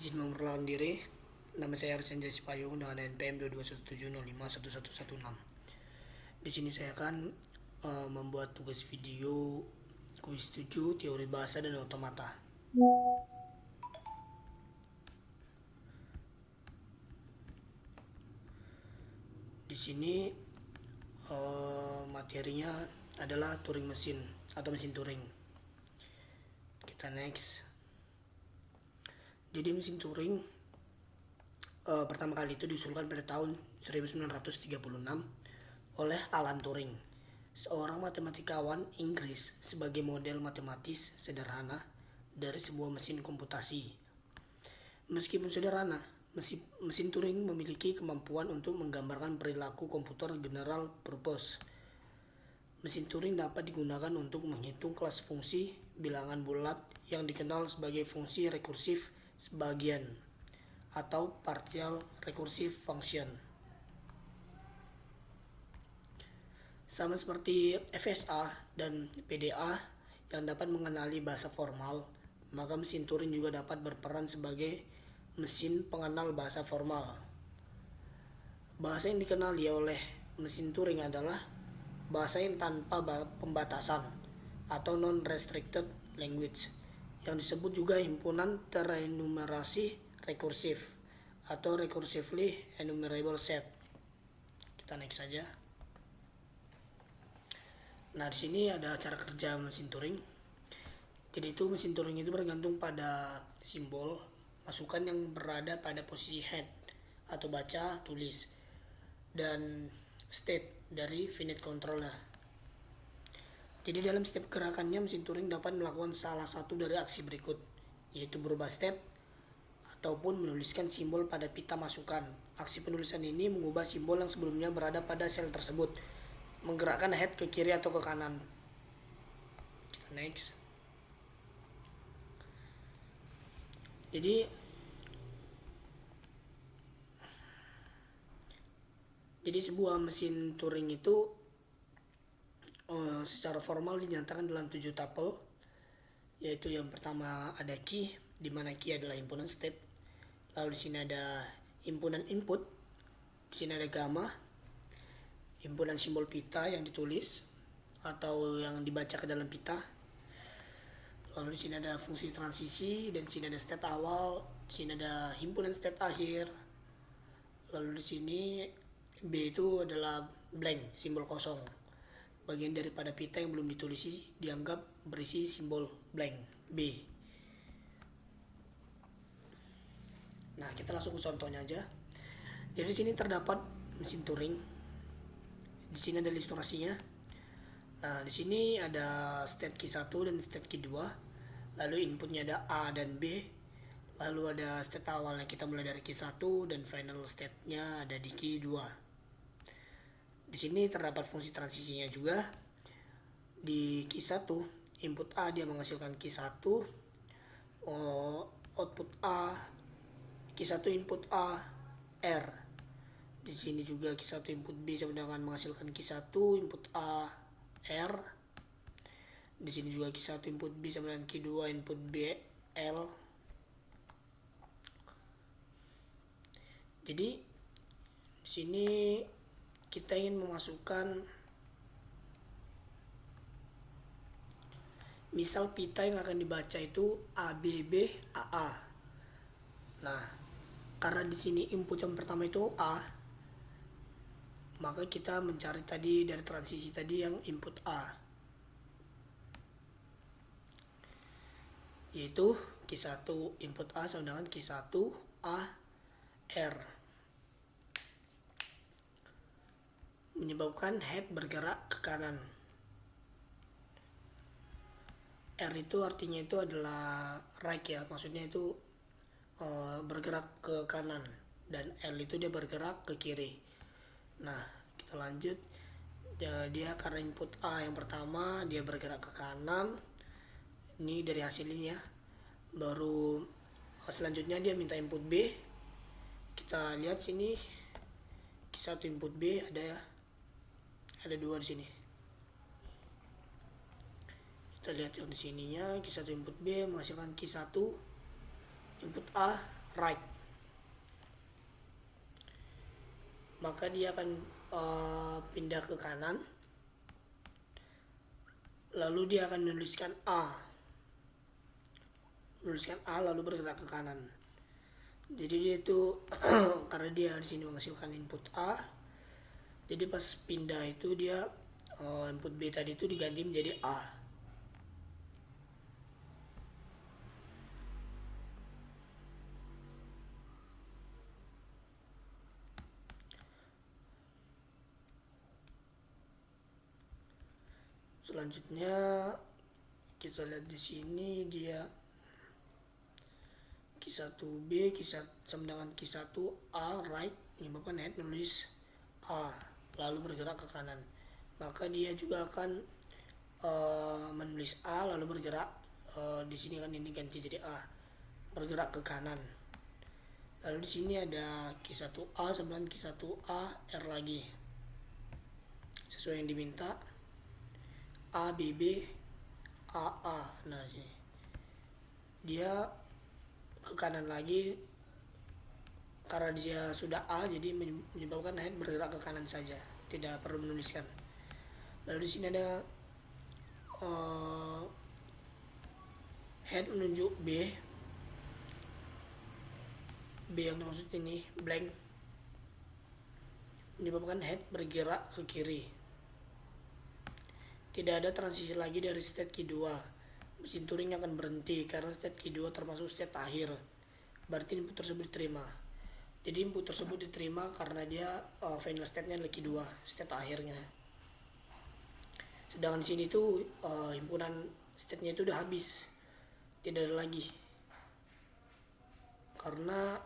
Izin memperkenalkan diri, nama saya Arsen Jasi Payung dengan NPM 2217051116. Di sini saya akan membuat tugas video kuis 7 teori bahasa dan otomata. Di sini materinya adalah Turing mesin atau mesin Turing. Kita next. Jadi mesin Turing pertama kali itu diusulkan pada tahun 1936 oleh Alan Turing, seorang matematikawan Inggris, sebagai model matematis sederhana dari sebuah mesin komputasi. Meskipun sederhana, mesin Turing memiliki kemampuan untuk menggambarkan perilaku komputer general purpose. Mesin Turing dapat digunakan untuk menghitung kelas fungsi bilangan bulat yang dikenal sebagai fungsi rekursif sebagian atau partial recursive function. Sama seperti FSA dan PDA yang dapat mengenali bahasa formal, maka mesin Turing juga dapat berperan sebagai mesin pengenal bahasa formal. Bahasa yang dikenali oleh mesin Turing adalah bahasa yang tanpa pembatasan atau non-restricted language, yang disebut juga himpunan terenumerasi rekursif atau recursively enumerable set. Kita next saja. Nah, di sini ada cara kerja mesin Turing. Jadi itu mesin Turing itu bergantung pada simbol masukan yang berada pada posisi head atau baca tulis dan state dari finite controller. Jadi dalam setiap gerakannya mesin Turing dapat melakukan salah satu dari aksi berikut, yaitu berubah state ataupun menuliskan simbol pada pita masukan. Aksi penulisan ini mengubah simbol yang sebelumnya berada pada sel tersebut, menggerakkan head ke kiri atau ke kanan. Kita next. Jadi sebuah mesin Turing itu secara formal dinyatakan dalam 7 tuple, yaitu yang pertama ada key, di mana key adalah himpunan state. Lalu di sini ada himpunan input, di sini ada gamma, himpunan simbol pita yang ditulis atau yang dibaca ke dalam pita. Lalu di sini ada fungsi transisi, dan di sini ada state awal, di sini ada himpunan state akhir. Lalu di sini B itu adalah blank, simbol kosong. Bagian daripada pita yang belum ditulisi dianggap berisi simbol blank, B. Nah, kita langsung ke contohnya aja. Jadi di sini terdapat mesin Turing. Di sini ada ilustrasinya. Nah, di sini ada state key 1 dan state key 2. Lalu inputnya ada A dan B. Lalu ada state awalnya, kita mulai dari key 1, dan final state-nya ada di key 2. Di sini terdapat fungsi transisinya juga. Di key 1, input A dia menghasilkan key 1, output A, key 1 input A, R. Di sini juga key 1 input B sama dengan menghasilkan key 1 input A, R. Di sini juga key 1 input B sama dengan key 2 input B, L. Jadi di sini kita ingin memasukkan misal pita yang akan dibaca itu ABB AA. Nah, karena di sini input yang pertama itu A, maka kita mencari tadi dari transisi tadi yang input A, yaitu key 1 input A sama dengan key 1 A R, menyebabkan head bergerak ke kanan. R itu artinya itu adalah right ya, maksudnya itu bergerak ke kanan, dan L itu dia bergerak ke kiri. Nah, kita lanjut. Dia karena input A yang pertama dia bergerak ke kanan, ini dari hasilnya. Baru selanjutnya dia minta input B. Kita lihat sini key 1 input B ada 2 di sini. Kita lihat yang di sininya, key 1 input B menghasilkan key 1 input A right, maka dia akan pindah ke kanan, lalu dia akan menuliskan A lalu bergerak ke kanan. Jadi dia itu karena dia di sini menghasilkan input A, jadi pas pindah itu dia input B tadi itu diganti menjadi A. Selanjutnya kita lihat di sini dia Q1B sama dengan Q1A right, menyebabkan head menulis A lalu bergerak ke kanan, maka dia juga akan menulis A lalu bergerak di sini kan ini ganti jadi A, bergerak ke kanan. Lalu di sini ada Q1A sama dengan Q1A R lagi sesuai yang diminta, ABB AA. Nah sini dia ke kanan lagi karena dia sudah A, jadi menyebabkan head bergerak ke kanan saja, tidak perlu menuliskan. Lalu di sini ada head menunjuk B yang dimaksud ini blank, menyebabkan head bergerak ke kiri. Tidak ada transisi lagi dari state Q2. Mesin Turing akan berhenti karena state Q2 termasuk state akhir. Berarti input tersebut diterima. Jadi input tersebut diterima karena dia final state-nya adalah Q2, state akhirnya. Sedangkan di sini tuh himpunan state-nya itu udah habis, tidak ada lagi. Karena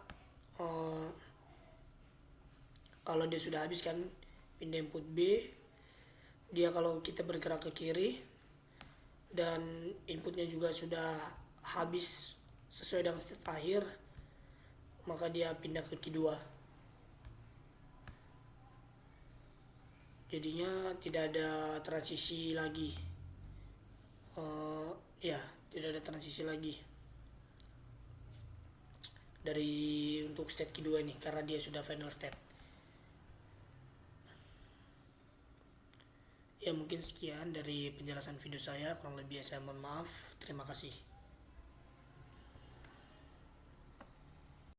kalau dia sudah habis kan pindah input B, dia kalau kita bergerak ke kiri dan inputnya juga sudah habis sesuai dengan state akhir, maka dia pindah ke Q2. Jadinya tidak ada transisi lagi. Tidak ada transisi lagi dari untuk state Q2 ini karena dia sudah final state. Ya mungkin sekian dari penjelasan video saya, kurang lebih saya mohon maaf. Terima kasih.